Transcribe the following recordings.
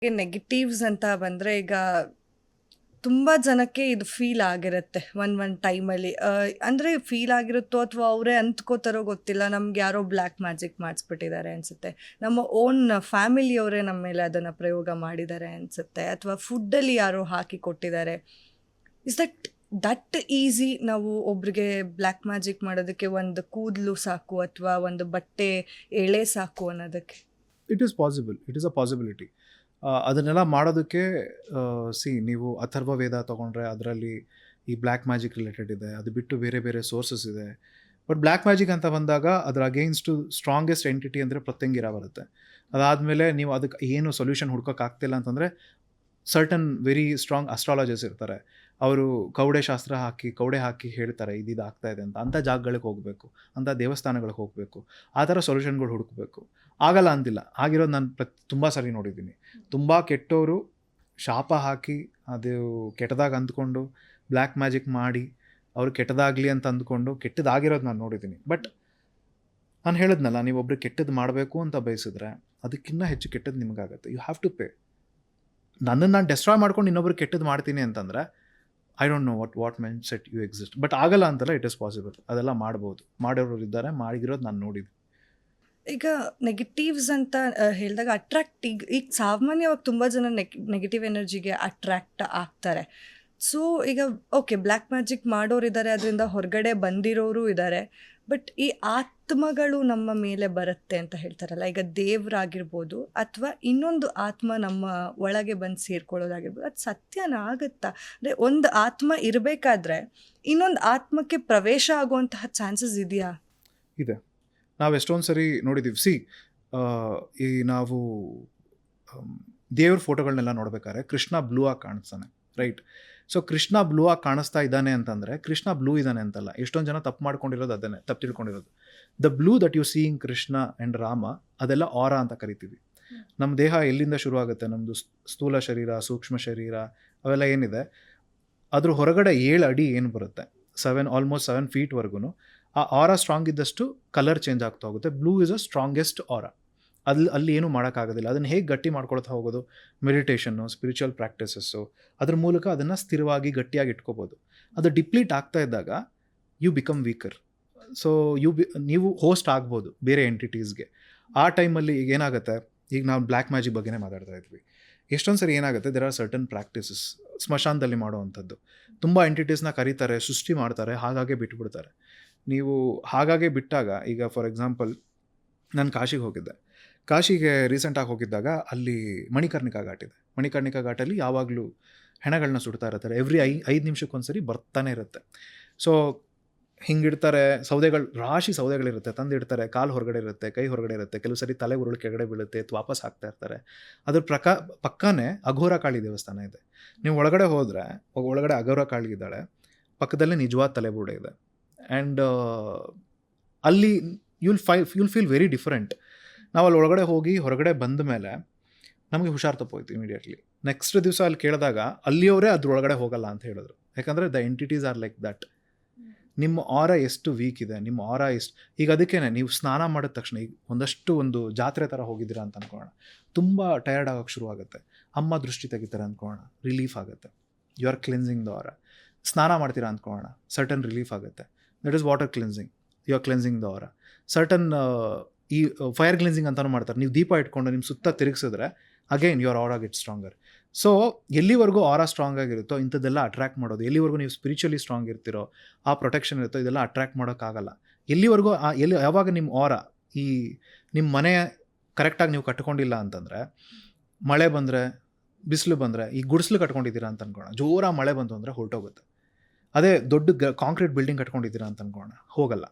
Negatives ಅಂತ ಬಂದರೆ ಈಗ ತುಂಬ ಜನಕ್ಕೆ ಇದು ಫೀಲ್ ಆಗಿರುತ್ತೆ ಒಂದು ಟೈಮಲ್ಲಿ. ಅಂದರೆ ಫೀಲ್ ಆಗಿರುತ್ತೋ ಅಥವಾ ಅವರೇ ಅಂದ್ಕೋತಾರೋ ಗೊತ್ತಿಲ್ಲ, ನಮ್ಗೆ ಯಾರೋ ಬ್ಲ್ಯಾಕ್ ಮ್ಯಾಜಿಕ್ ಮಾಡಿಸ್ಬಿಟ್ಟಿದ್ದಾರೆ ಅನಿಸುತ್ತೆ, ನಮ್ಮ ಓನ್ ಫ್ಯಾಮಿಲಿಯವರೇ ನಮ್ಮ ಮೇಲೆ ಅದನ್ನು ಪ್ರಯೋಗ ಮಾಡಿದ್ದಾರೆ ಅನಿಸುತ್ತೆ, ಅಥವಾ ಫುಡ್ಡಲ್ಲಿ ಯಾರೋ ಹಾಕಿ ಕೊಟ್ಟಿದ್ದಾರೆ. ಇಸ್ ದಟ್ ಈಸಿ ನಾವು ಒಬ್ರಿಗೆ ಬ್ಲ್ಯಾಕ್ ಮ್ಯಾಜಿಕ್ ಮಾಡೋದಕ್ಕೆ? ಒಂದು ಕೂದಲು ಸಾಕು ಅಥವಾ ಒಂದು ಬಟ್ಟೆ ಎಳೆ ಸಾಕು ಅನ್ನೋದಕ್ಕೆ? It is possible, it is a possibility. ಅದನ್ನೆಲ್ಲ ಮಾಡೋದಕ್ಕೆ ನೀವು ಅಥರ್ವ ವೇದ ತೊಗೊಂಡ್ರೆ ಅದರಲ್ಲಿ ಈ ಬ್ಲ್ಯಾಕ್ ಮ್ಯಾಜಿಕ್ ರಿಲೇಟೆಡ್ ಇದೆ, ಅದು ಬಿಟ್ಟು ಬೇರೆ ಬೇರೆ ಸೋರ್ಸಸ್ ಇದೆ. ಬಟ್ ಬ್ಲ್ಯಾಕ್ ಮ್ಯಾಜಿಕ್ ಅಂತ ಬಂದಾಗ ಅದರ ಅಗೇನ್ಸ್ಟು ಸ್ಟ್ರಾಂಗೆಸ್ಟ್ ಎಂಟಿಟಿ ಅಂದರೆ ಪ್ರತ್ಯಂಗಿರ ಬರುತ್ತೆ. ಅದಾದಮೇಲೆ ನೀವು ಅದಕ್ಕೆ ಏನು ಸೊಲ್ಯೂಷನ್ ಹುಡ್ಕೋಕ್ಕಾಗ್ತಿಲ್ಲ ಅಂತಂದರೆ ಸರ್ಟನ್ ವೆರಿ ಸ್ಟ್ರಾಂಗ್ ಅಸ್ಟ್ರಾಲಜರ್ಸ್ ಇರ್ತಾರೆ, ಅವರು ಕೌಡೆ ಹಾಕಿ ಹೇಳ್ತಾರೆ ಇದು ಆಗ್ತಾ ಇದೆ ಅಂತ. ಅಂಥ ಜಾಗಗಳಿಗೆ ಹೋಗಬೇಕು, ಅಂಥ ದೇವಸ್ಥಾನಗಳಿಗೆ ಹೋಗಬೇಕು, ಆ ಥರ ಸೊಲ್ಯೂಷನ್ಗಳು ಹುಡುಕಬೇಕು. ಆಗಲ್ಲ ಅಂತಿಲ್ಲ, ಆಗಿರೋದು ನಾನು ತುಂಬ ಸರಿ ನೋಡಿದ್ದೀನಿ. ತುಂಬ ಕೆಟ್ಟವರು ಶಾಪ ಹಾಕಿ ಅದು ಕೆಟ್ಟದಾಗ ಅಂದ್ಕೊಂಡು ಬ್ಲ್ಯಾಕ್ ಮ್ಯಾಜಿಕ್ ಮಾಡಿ ಅವ್ರು ಕೆಟ್ಟದಾಗಲಿ ಅಂತ ಅಂದ್ಕೊಂಡು ಕೆಟ್ಟದಾಗಿರೋದು ನಾನು ನೋಡಿದ್ದೀನಿ. ಬಟ್ ನಾನು ಹೇಳಿದ್ನಲ್ಲ, ನೀವೊಬ್ರಿಗೆ ಕೆಟ್ಟದ್ದು ಮಾಡಬೇಕು ಅಂತ ಬಯಸಿದ್ರೆ ಅದಕ್ಕಿಂತ ಹೆಚ್ಚು ಕೆಟ್ಟದ್ದು ನಿಮಗಾಗುತ್ತೆ. You have to pay. ನನ್ನನ್ನು ನಾನು ಡೆಸ್ಟ್ರಾಯ್ ಮಾಡ್ಕೊಂಡು ಇನ್ನೊಬ್ರು ಕೆಟ್ಟದ್ದು ಮಾಡ್ತೀನಿ ಅಂತಂದರೆ I don't know what mind set you exist. But ಆಗಲ್ಲ ಅಂತಲ್ಲ, ಇಟ್ ಇಸ್ ಪಾಸಿಬಲ್, ಅದೆಲ್ಲ ಮಾಡ್ಬೋದು. ಮಾಡೋರು ಇದ್ದಾರೆ, ಮಾಡಿರೋದು ನಾನು ನೋಡಿದ್ದೆ. ಈಗ ನೆಗೆಟಿವ್ಸ್ ಅಂತ ಹೇಳಿದಾಗ ಅಟ್ರಾಕ್ಟ್, ಈಗ ಸಾಮಾನ್ಯವಾಗಿ ತುಂಬ ಜನ ನೆಗೆಟಿವ್ ಎನರ್ಜಿಗೆ ಅಟ್ರಾಕ್ಟ್ ಆಗ್ತಾರೆ. ಸೊ ಈಗ ಓಕೆ, ಬ್ಲ್ಯಾಕ್ ಮ್ಯಾಜಿಕ್ ಮಾಡೋರಿದ್ದಾರೆ, ಅದರಿಂದ ಹೊರಗಡೆ ಬಂದಿರೋರು ಇದ್ದಾರೆ. ಬಟ್ ಈ ಆತ್ಮಗಳು ನಮ್ಮ ಮೇಲೆ ಬರುತ್ತೆ ಅಂತ ಹೇಳ್ತಾರಲ್ಲ, ಈಗ ದೇವರಾಗಿರ್ಬೋದು ಅಥವಾ ಇನ್ನೊಂದು ಆತ್ಮ ನಮ್ಮ ಒಳಗೆ ಬಂದು ಸೇರ್ಕೊಳ್ಳೋದಾಗಿರ್ಬೋದು, ಅದು ಸತ್ಯನ ಆಗುತ್ತಾ? ಅಂದರೆ ಒಂದು ಆತ್ಮ ಇರಬೇಕಾದ್ರೆ ಇನ್ನೊಂದು ಆತ್ಮಕ್ಕೆ ಪ್ರವೇಶ ಆಗುವಂತಹ ಚಾನ್ಸಸ್ ಇದೆಯಾ? ಇದೆ. ನಾವು ಎಷ್ಟೊಂದು ಸರಿ ನೋಡಿದ್ದೀವಿ. ಈ ನಾವು ದೇವ್ರ ಫೋಟೋಗಳನ್ನೆಲ್ಲ ನೋಡ್ಬೇಕಾದ್ರೆ ಕೃಷ್ಣ ಬ್ಲೂ ಆಗಿ ಕಾಣಿಸ್ತಾನೆ, ರೈಟ್? ಸೊ ಕೃಷ್ಣ ಬ್ಲೂ ಆಗಿ ಕಾಣಿಸ್ತಾ ಇದ್ದಾನೆ ಅಂತಂದರೆ ಕೃಷ್ಣ ಬ್ಲೂ ಇದ್ದಾನೆ ಅಂತಲ್ಲ. ಎಷ್ಟೊಂದು ಜನ ತಪ್ಪು ಮಾಡ್ಕೊಂಡಿರೋದು ಅದನ್ನೇ, ತಪ್ಪು ತಿಳ್ಕೊಂಡಿರೋದು. The blue that you seeing Krishna and Rama, ಅದೆಲ್ಲ ಆರಾ ಅಂತ ಕರಿತೀವಿ. ನಮ್ಮ ದೇಹ ಎಲ್ಲಿಂದ ಶುರು ಆಗುತ್ತೆ? ನಮ್ಮದು ಸ್ಥೂಲ ಶರೀರ, ಸೂಕ್ಷ್ಮ ಶರೀರ, ಅವೆಲ್ಲ ಏನಿದೆ ಅದ್ರ ಹೊರಗಡೆ 7 ಅಡಿ ಏನು ಬರುತ್ತೆ, ಆಲ್ಮೋಸ್ಟ್ 7 ಫೀಟ್ವರೆಗೂ ಆ ಆರಾ ಸ್ಟ್ರಾಂಗ್ ಇದ್ದಷ್ಟು ಕಲರ್ ಚೇಂಜ್ ಆಗ್ತಾ ಹೋಗುತ್ತೆ. Blue is a strongest aura. ಅಲ್ಲಿ ಏನೂ ಮಾಡೋಕ್ಕಾಗೋದಿಲ್ಲ. ಅದನ್ನು ಹೇಗೆ ಗಟ್ಟಿ ಮಾಡ್ಕೊಳ್ತಾ ಹೋಗೋದು? ಮೆಡಿಟೇಷನ್ನು, ಸ್ಪಿರಿಚುವಲ್ ಪ್ರಾಕ್ಟೀಸಸ್ಸು, ಅದ್ರ ಮೂಲಕ ಅದನ್ನು ಸ್ಥಿರವಾಗಿ ಗಟ್ಟಿಯಾಗಿ ಇಟ್ಕೋಬೋದು. ಅದು ಡಿಪ್ಲೀಟ್ ಆಗ್ತಾ ಇದ್ದಾಗ ಯು ಬಿಕಮ್ ವೀಕರ್. ಸೊ ನೀವು ಹೋಸ್ಟ್ ಆಗ್ಬೋದು ಬೇರೆ ಎಂಟಿಟೀಸ್ಗೆ. ಆ ಟೈಮಲ್ಲಿ ಈಗ ಏನಾಗುತ್ತೆ, ಈಗ ನಾವು ಬ್ಲ್ಯಾಕ್ ಮ್ಯಾಜಿಕ್ ಬಗ್ಗೆನೇ ಮಾತಾಡ್ತಾ ಇದ್ವಿ. ಎಷ್ಟೊಂದು ಸರಿ ಏನಾಗುತ್ತೆ, ದೇರ್ ಆರ್ ಸರ್ಟನ್ ಪ್ರಾಕ್ಟೀಸಸ್ ಸ್ಮಶಾನದಲ್ಲಿ ಮಾಡೋವಂಥದ್ದು. ತುಂಬ ಎಂಟಿಟೀಸ್ನ ಕರೀತಾರೆ, ಸೃಷ್ಟಿ ಮಾಡ್ತಾರೆ, ಹಾಗಾಗೆ ಬಿಟ್ಬಿಡ್ತಾರೆ. ನೀವು ಹಾಗಾಗೆ ಬಿಟ್ಟಾಗ, ಈಗ ಫಾರ್ ಎಕ್ಸಾಂಪಲ್ ನಾನು ಕಾಶಿಗೆ ಹೋಗಿದ್ದೆ. ಕಾಶಿಗೆ ರೀಸೆಂಟಾಗಿ ಹೋಗಿದ್ದಾಗ ಅಲ್ಲಿ ಮಣಿಕರ್ಣಿಕಾ ಘಾಟ್ ಇದೆ. ಮಣಿಕರ್ಣಿಕಾ ಘಾಟಲ್ಲಿ ಯಾವಾಗಲೂ ಹೆಣಗಳನ್ನ ಸುಡ್ತಾ ಇರ್ತಾರೆ. ಎವ್ರಿ 5 ನಿಮಿಷಕ್ಕೊಂದ್ಸರಿ ಬರ್ತಾನೆ ಇರುತ್ತೆ. ಸೊ ಹಿಂಗಿಡ್ತಾರೆ, ರಾಶಿ ಸೌದೆಗಳಿರುತ್ತೆ, ತಂದಿಡ್ತಾರೆ. ಕಾಲು ಹೊರಗಡೆ ಇರುತ್ತೆ, ಕೈ ಹೊರಗಡೆ ಇರುತ್ತೆ, ಕೆಲವು ಸರಿ ತಲೆ ಉರುಳು ಕೆಳಗಡೆ ಬೀಳುತ್ತೆ, ವಾಪಸ್ ಹಾಕ್ತಾ ಇರ್ತಾರೆ. ಅದ್ರ ಪಕ್ಕನೇ ಅಘೋರ ಕಾಳಿ ದೇವಸ್ಥಾನ ಇದೆ. ನೀವು ಒಳಗಡೆ ಹೋದರೆ ಒಳಗಡೆ ಅಘೋರ ಕಾಳಿ ಇದ್ದಾಳೆ, ಪಕ್ಕದಲ್ಲೇ ನಿಜವಾದ ತಲೆಬುರುಡೆ ಇದೆ. ಆ್ಯಂಡ್ ಅಲ್ಲಿ ಯುಲ್ ಫೀಲ್ ವೆರಿ ಡಿಫರೆಂಟ್. ನಾವು ಅಲ್ಲಿ ಒಳಗಡೆ ಹೋಗಿ ಹೊರಗಡೆ ಬಂದ ಮೇಲೆ ನಮಗೆ ಹುಷಾರು ತಪ್ಪೋಯ್ತು ಇಮಿಡಿಯೇಟ್ಲಿ. ನೆಕ್ಸ್ಟ್ ದಿವಸ ಅಲ್ಲಿ ಕೇಳಿದಾಗ ಅಲ್ಲಿಯವರೇ ಅದ್ರೊಳಗಡೆ ಹೋಗಲ್ಲ ಅಂತ ಹೇಳಿದ್ರು. ಯಾಕಂದರೆ the entities are like that. ನಿಮ್ಮ ಆರಾ ಎಷ್ಟು ವೀಕ್ ಇದೆ, ನಿಮ್ಮ ಆರಾ ಎಷ್ಟು. ಈಗ ಅದಕ್ಕೇ ನೀವು ಸ್ನಾನ ಮಾಡಿದ ತಕ್ಷಣ, ಈಗ ಒಂದು ಜಾತ್ರೆ ಥರ ಹೋಗಿದ್ದೀರಾ ಅಂತ ಅಂದ್ಕೊಳ್ಳೋಣ, ತುಂಬ ಟಯರ್ಡ್ ಆಗೋಕ್ಕೆ ಶುರು ಆಗುತ್ತೆ. ಅಮ್ಮ ದೃಷ್ಟಿ ತೆಗಿತಾರೆ ಅಂದ್ಕೊಳ್ಳೋಣ, ರಿಲೀಫ್ ಆಗುತ್ತೆ. You are cleansing the aura. ಸ್ನಾನ ಮಾಡ್ತೀರಾ ಅಂದ್ಕೊಳ್ಳೋಣ, ಸರ್ಟನ್ ರಿಲೀಫ್ ಆಗುತ್ತೆ. That is water cleansing, you are cleansing the aura. Certain ಈ ಫೈರ್ ಕ್ಲೆನ್ಸಿಂಗ್ ಅಂತಲೂ ಮಾಡ್ತಾರೆ. ನೀವು ದೀಪ ಇಟ್ಕೊಂಡು ನಿಮ್ಮ ಸುತ್ತ ತಿರುಗಿಸಿದ್ರೆ again your aura get stronger. So ಎಲ್ಲಿವರೆಗೂ ಆರಾ ಸ್ಟ್ರಾಂಗ್ ಆಗಿರುತ್ತೋ ಇಂಥದ್ದೆಲ್ಲ ಅಟ್ರ್ಯಾಕ್ಟ್ ಮಾಡೋದು. ಎಲ್ಲಿವರೆಗೂ ನೀವು ಸ್ಪಿರಿಚುವಲಿ ಸ್ಟ್ರಾಂಗ್ ಇರ್ತಿರೋ, ಆ ಪ್ರೊಟೆಕ್ಷನ್ ಇರುತ್ತೋ, ಇದೆಲ್ಲ ಅಟ್ರ್ಯಾಕ್ಟ್ ಮಾಡೋಕ್ಕಾಗಲ್ಲ. ಎಲ್ಲಿವರೆಗೂ ಯಾವಾಗ ನಿಮ್ಮ ಆರಾ, ಈ ನಿಮ್ಮ ಮನೆ ಕರೆಕ್ಟಾಗಿ ನೀವು ಕಟ್ಕೊಂಡಿಲ್ಲ ಅಂತಂದರೆ, ಮಳೆ ಬಂದರೆ, ಬಿಸಿಲು ಬಂದರೆ, ಈ ಗುಡಿಸ್ಲು ಕಟ್ಕೊಂಡಿದ್ದೀರಾ ಅಂತ ಅನ್ಕೋಣ, ಜೋರ ಮಳೆ ಬಂತು ಅಂದರೆ ಹೊರಟೋಗುತ್ತೆ. ಅದೇ ದೊಡ್ಡ ಕಾಂಕ್ರೀಟ್ ಬಿಲ್ಡಿಂಗ್ ಕಟ್ಕೊಂಡಿದ್ದೀರಾ ಅಂತ ಅನ್ಕೋಣ, ಹೋಗಲ್ಲ.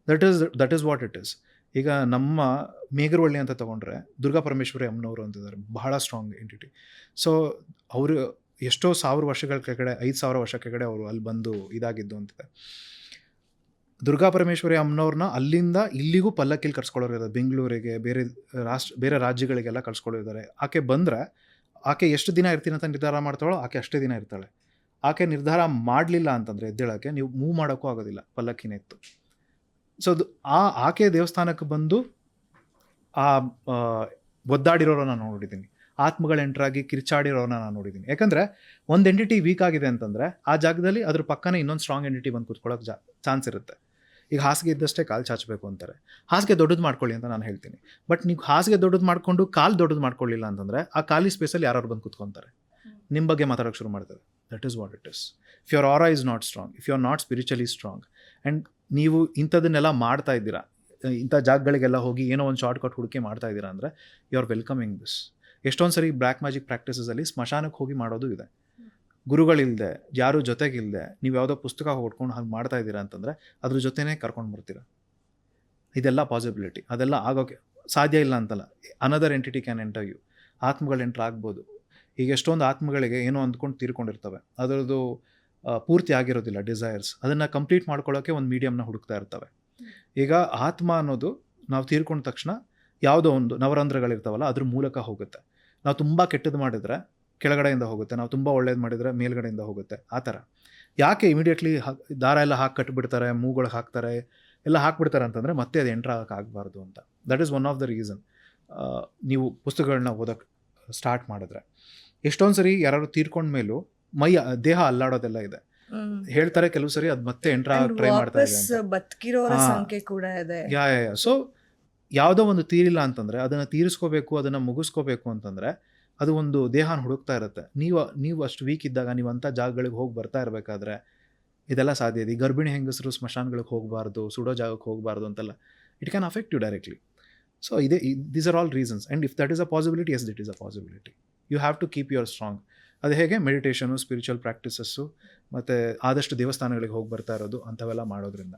That is what it is. ಈಗ ನಮ್ಮ ಮೇಗರವಳ್ಳಿ ಅಂತ ತೊಗೊಂಡ್ರೆ ದುರ್ಗಾ ಪರಮೇಶ್ವರಿ ಅಮ್ಮನವರು ಅಂತಿದ್ದಾರೆ, ಬಹಳ ಸ್ಟ್ರಾಂಗ್ ಎಂಟಿಟಿ. ಸೊ ಅವರು ಎಷ್ಟೋ 1000 ವರ್ಷಗಳ ಕೆಳಗಡೆ, 5000 ವರ್ಷ ಕೆಳಗಡೆ ಅವರು ಅಲ್ಲಿ ಬಂದು ಇದಾಗಿದ್ದು ಅಂತಿದೆ. ದುರ್ಗಾ ಪರಮೇಶ್ವರಿ ಅಮ್ಮನವ್ರನ್ನ ಅಲ್ಲಿಂದ ಇಲ್ಲಿಗೂ ಪಲ್ಲಕ್ಕಿಲಿ ಕರ್ಸ್ಕೊಳ್ಳೋರು ಇದ್ದಾರೆ, ಬೆಂಗಳೂರಿಗೆ, ಬೇರೆ ರಾಜ್ಯಗಳಿಗೆಲ್ಲ ಕಳ್ಸ್ಕೊಳ್ಳೋರಿದ್ದಾರೆ. ಆಕೆ ಬಂದರೆ ಆಕೆ ಎಷ್ಟು ದಿನ ಇರ್ತೀನಿ ಅಂತ ನಿರ್ಧಾರ ಮಾಡ್ತಾಳೋ ಆಕೆ ಅಷ್ಟೇ ದಿನ ಇರ್ತಾಳೆ. ಆಕೆ ನಿರ್ಧಾರ ಮಾಡಲಿಲ್ಲ ಅಂತಂದರೆ ಎದ್ದೇಳೋಕ್ಕೆ ನೀವು ಮೂವ್ ಮಾಡೋಕ್ಕೂ ಆಗೋದಿಲ್ಲ, ಪಲ್ಲಕ್ಕಿನೇ ಇತ್ತು. ಸೊ ಆಕೆ ದೇವಸ್ಥಾನಕ್ಕೆ ಬಂದು ಒದ್ದಾಡಿರೋರನ್ನ ನೋಡಿದ್ದೀನಿ. ಆತ್ಮಗಳು ಎಂಟ್ರಾಗಿ ಕಿರ್ಚಾಡಿರೋನ ನಾನು ನೋಡಿದ್ದೀನಿ. ಯಾಕಂದರೆ ಒಂದು ಎಂಟಿಟಿ ವೀಕ್ ಆಗಿದೆ ಅಂತಂದರೆ ಆ ಜಾಗದಲ್ಲಿ ಅದ್ರ ಪಕ್ಕನೇ ಇನ್ನೊಂದು ಸ್ಟ್ರಾಂಗ್ ಎಂಟಿಟಿ ಬಂದು ಕೂತ್ಕೊಳ್ಳೋಕೆ ಚಾನ್ಸ್ ಇರುತ್ತೆ. ಈಗ ಹಾಸಿಗೆ ಇದ್ದಷ್ಟೇ ಕಾಲು ಚಾಚಬೇಕು ಅಂತಾರೆ. ಹಾಸಿಗೆ ದೊಡ್ಡದು ಮಾಡ್ಕೊಳ್ಳಿ ಅಂತ ನಾನು ಹೇಳ್ತೀನಿ. ಬಟ್ ನೀವು ಹಾಸಿಗೆ ದೊಡ್ಡದು ಮಾಡಿಕೊಂಡು ಕಾಲು ದೊಡ್ಡದು ಮಾಡ್ಕೊಳ್ಳಿಲ್ಲ ಅಂತಂದರೆ ಆ ಖಾಲಿ ಸ್ಪೇಸಲ್ಲಿ ಯಾರು ಬಂದು ಕೂತ್ಕೊತಾರೆ, ನಿಮ್ಮ ಬಗ್ಗೆ ಮಾತಾಡೋಕ್ಕೆ ಶುರು ಮಾಡ್ತಾರೆ. That is what it is. If your aura is not strong, if you are not spiritually strong, and ನೀವು ಇಂಥದನ್ನೆಲ್ಲ ಮಾಡ್ತಾ ಇದ್ದೀರಾ, ಇಂಥ ಜಾಗಗಳಿಗೆಲ್ಲ ಹೋಗಿ ಏನೋ ಒಂದು ಶಾರ್ಟ್ ಕಟ್ ಹುಡುಕಿ ಮಾಡ್ತಾ ಇದ್ದೀರಾ ಅಂದರೆ ಯು ಆರ್ ವೆಲ್ಕಮಿಂಗ್ ದಿಸ್. ಎಷ್ಟೊಂದು ಸರಿ ಬ್ಲ್ಯಾಕ್ ಮ್ಯಾಜಿಕ್ ಪ್ರಾಕ್ಟೀಸಲ್ಲಿ ಸ್ಮಶಾನಕ್ಕೆ ಹೋಗಿ ಮಾಡೋದು ಇದೆ. ಗುರುಗಳಿಲ್ಲದೆ, ಯಾರು ಜೊತೆಗಿಲ್ಲದೆ, ನೀವು ಯಾವುದೋ ಪುಸ್ತಕ ಹೊಡ್ಕೊಂಡು ಹಾಗೆ ಮಾಡ್ತಾ ಇದ್ದೀರಾ ಅಂತಂದರೆ ಅದ್ರ ಜೊತೆನೇ ಕರ್ಕೊಂಡು ಬರ್ತೀರಾ. ಇದೆಲ್ಲ ಪಾಸಿಬಿಲಿಟಿ, ಅದೆಲ್ಲ ಆಗೋಕ್ಕೆ ಸಾಧ್ಯ ಇಲ್ಲ ಅಂತಲ್ಲ. Another entity can enter you. ಆತ್ಮಗಳು ಎಂಟರ್ ಆಗ್ಬೋದು. ಈಗ ಎಷ್ಟೊಂದು ಆತ್ಮಗಳಿಗೆ ಏನೋ ಅಂದ್ಕೊಂಡು ತೀರ್ಕೊಂಡಿರ್ತವೆ, ಅದರದ್ದು ಪೂರ್ತಿ ಆಗಿರೋದಿಲ್ಲ ಡಿಸೈರ್ಸ್, ಅದನ್ನು ಕಂಪ್ಲೀಟ್ ಮಾಡ್ಕೊಳ್ಳೋಕ್ಕೆ ಒಂದು ಮೀಡಿಯಮ್ನ ಹುಡುಕ್ತಾ ಇರ್ತವೆ. ಈಗ ಆತ್ಮ ಅನ್ನೋದು ನಾವು ತೀರ್ಕೊಂಡ ತಕ್ಷಣ ಯಾವುದೋ ಒಂದು ನವರಂಧ್ರಗಳಿರ್ತಾವಲ್ಲ ಅದ್ರ ಮೂಲಕ ಹೋಗುತ್ತೆ. ನಾವು ತುಂಬ ಕೆಟ್ಟದ್ದು ಮಾಡಿದರೆ ಕೆಳಗಡೆಯಿಂದ ಹೋಗುತ್ತೆ, ನಾವು ತುಂಬ ಒಳ್ಳೇದು ಮಾಡಿದರೆ ಮೇಲ್ಗಡೆಯಿಂದ ಹೋಗುತ್ತೆ. ಆ ಥರ ಯಾಕೆ ಇಮಿಡಿಯೇಟ್ಲಿ ದಾರ ಎಲ್ಲ ಹಾಕಿ ಕಟ್ಟಿಬಿಡ್ತಾರೆ, ಮೂಗಳಿಗೆ ಹಾಕ್ತಾರೆ, ಎಲ್ಲ ಹಾಕ್ಬಿಡ್ತಾರೆ ಅಂತಂದರೆ ಮತ್ತೆ ಅದು ಎಂಟ್ರ್ ಆಗಬಾರ್ದು ಅಂತ. That is one of the reason. ನೀವು ಪುಸ್ತಕಗಳನ್ನ ಓದೋಕ್ಕೆ ಸ್ಟಾರ್ಟ್ ಮಾಡಿದ್ರೆ ಎಷ್ಟೊಂದು ಸರಿ ಯಾರು ತೀರ್ಕೊಂಡ ಮೇಲೂ ದೇಹ ಅಲ್ಲಾಡೋದೆಲ್ಲ ಇದೆ. ಹೇಳ್ತಾರೆ ಕೆಲವು ಸರಿ ಅದು ಮತ್ತೆ ಎಂಟ್ರ್ ಟ್ರೈ ಮಾಡ್ತಾ ಇದೆ, ಬದುಕಿರೋರ ಸಂಖ್ಯೆ ಕೂಡ ಇದೆ. ಸೊ ಯಾವುದೋ ಒಂದು ತೀರಿಲ್ಲ ಅಂತಂದರೆ ಅದನ್ನು ತೀರಿಸ್ಕೋಬೇಕು, ಅದನ್ನು ಮುಗಿಸ್ಕೋಬೇಕು ಅಂತಂದರೆ ಅದು ಒಂದು ದೇಹನ ಹುಡುಕ್ತಾ ಇರುತ್ತೆ. ನೀವು ಅಷ್ಟು ವೀಕ್ ಇದ್ದಾಗ ನೀವು ಅಂಥ ಜಾಗಗಳಿಗೆ ಹೋಗಿ ಬರ್ತಾ ಇರಬೇಕಾದ್ರೆ ಇದೆಲ್ಲ ಸಾಧ್ಯ ಇದೆ. ಈ ಗರ್ಭಿಣಿ ಹೆಂಗಸರು ಸ್ಮಶಾನಗಳಿಗೆ ಹೋಗಬಾರ್ದು, ಸುಡೋ ಜಾಗಕ್ಕೆ ಹೋಗಬಾರ್ದು ಅಂತೆಲ್ಲ, it can affect you directly. So these are all reasons. And if that is a possibility, yes that is a possibility. You have to keep your strong. ಅದು ಹೇಗೆ ಮೆಡಿಟೇಷನು, ಸ್ಪಿರಿಚುವಲ್ ಪ್ರಾಕ್ಟೀಸಸ್ಸು, ಮತ್ತು ಆದಷ್ಟು ದೇವಸ್ಥಾನಗಳಿಗೆ ಹೋಗಿ ಬರ್ತಾ ಇರೋದು, ಅಂಥವೆಲ್ಲ ಮಾಡೋದ್ರಿಂದ.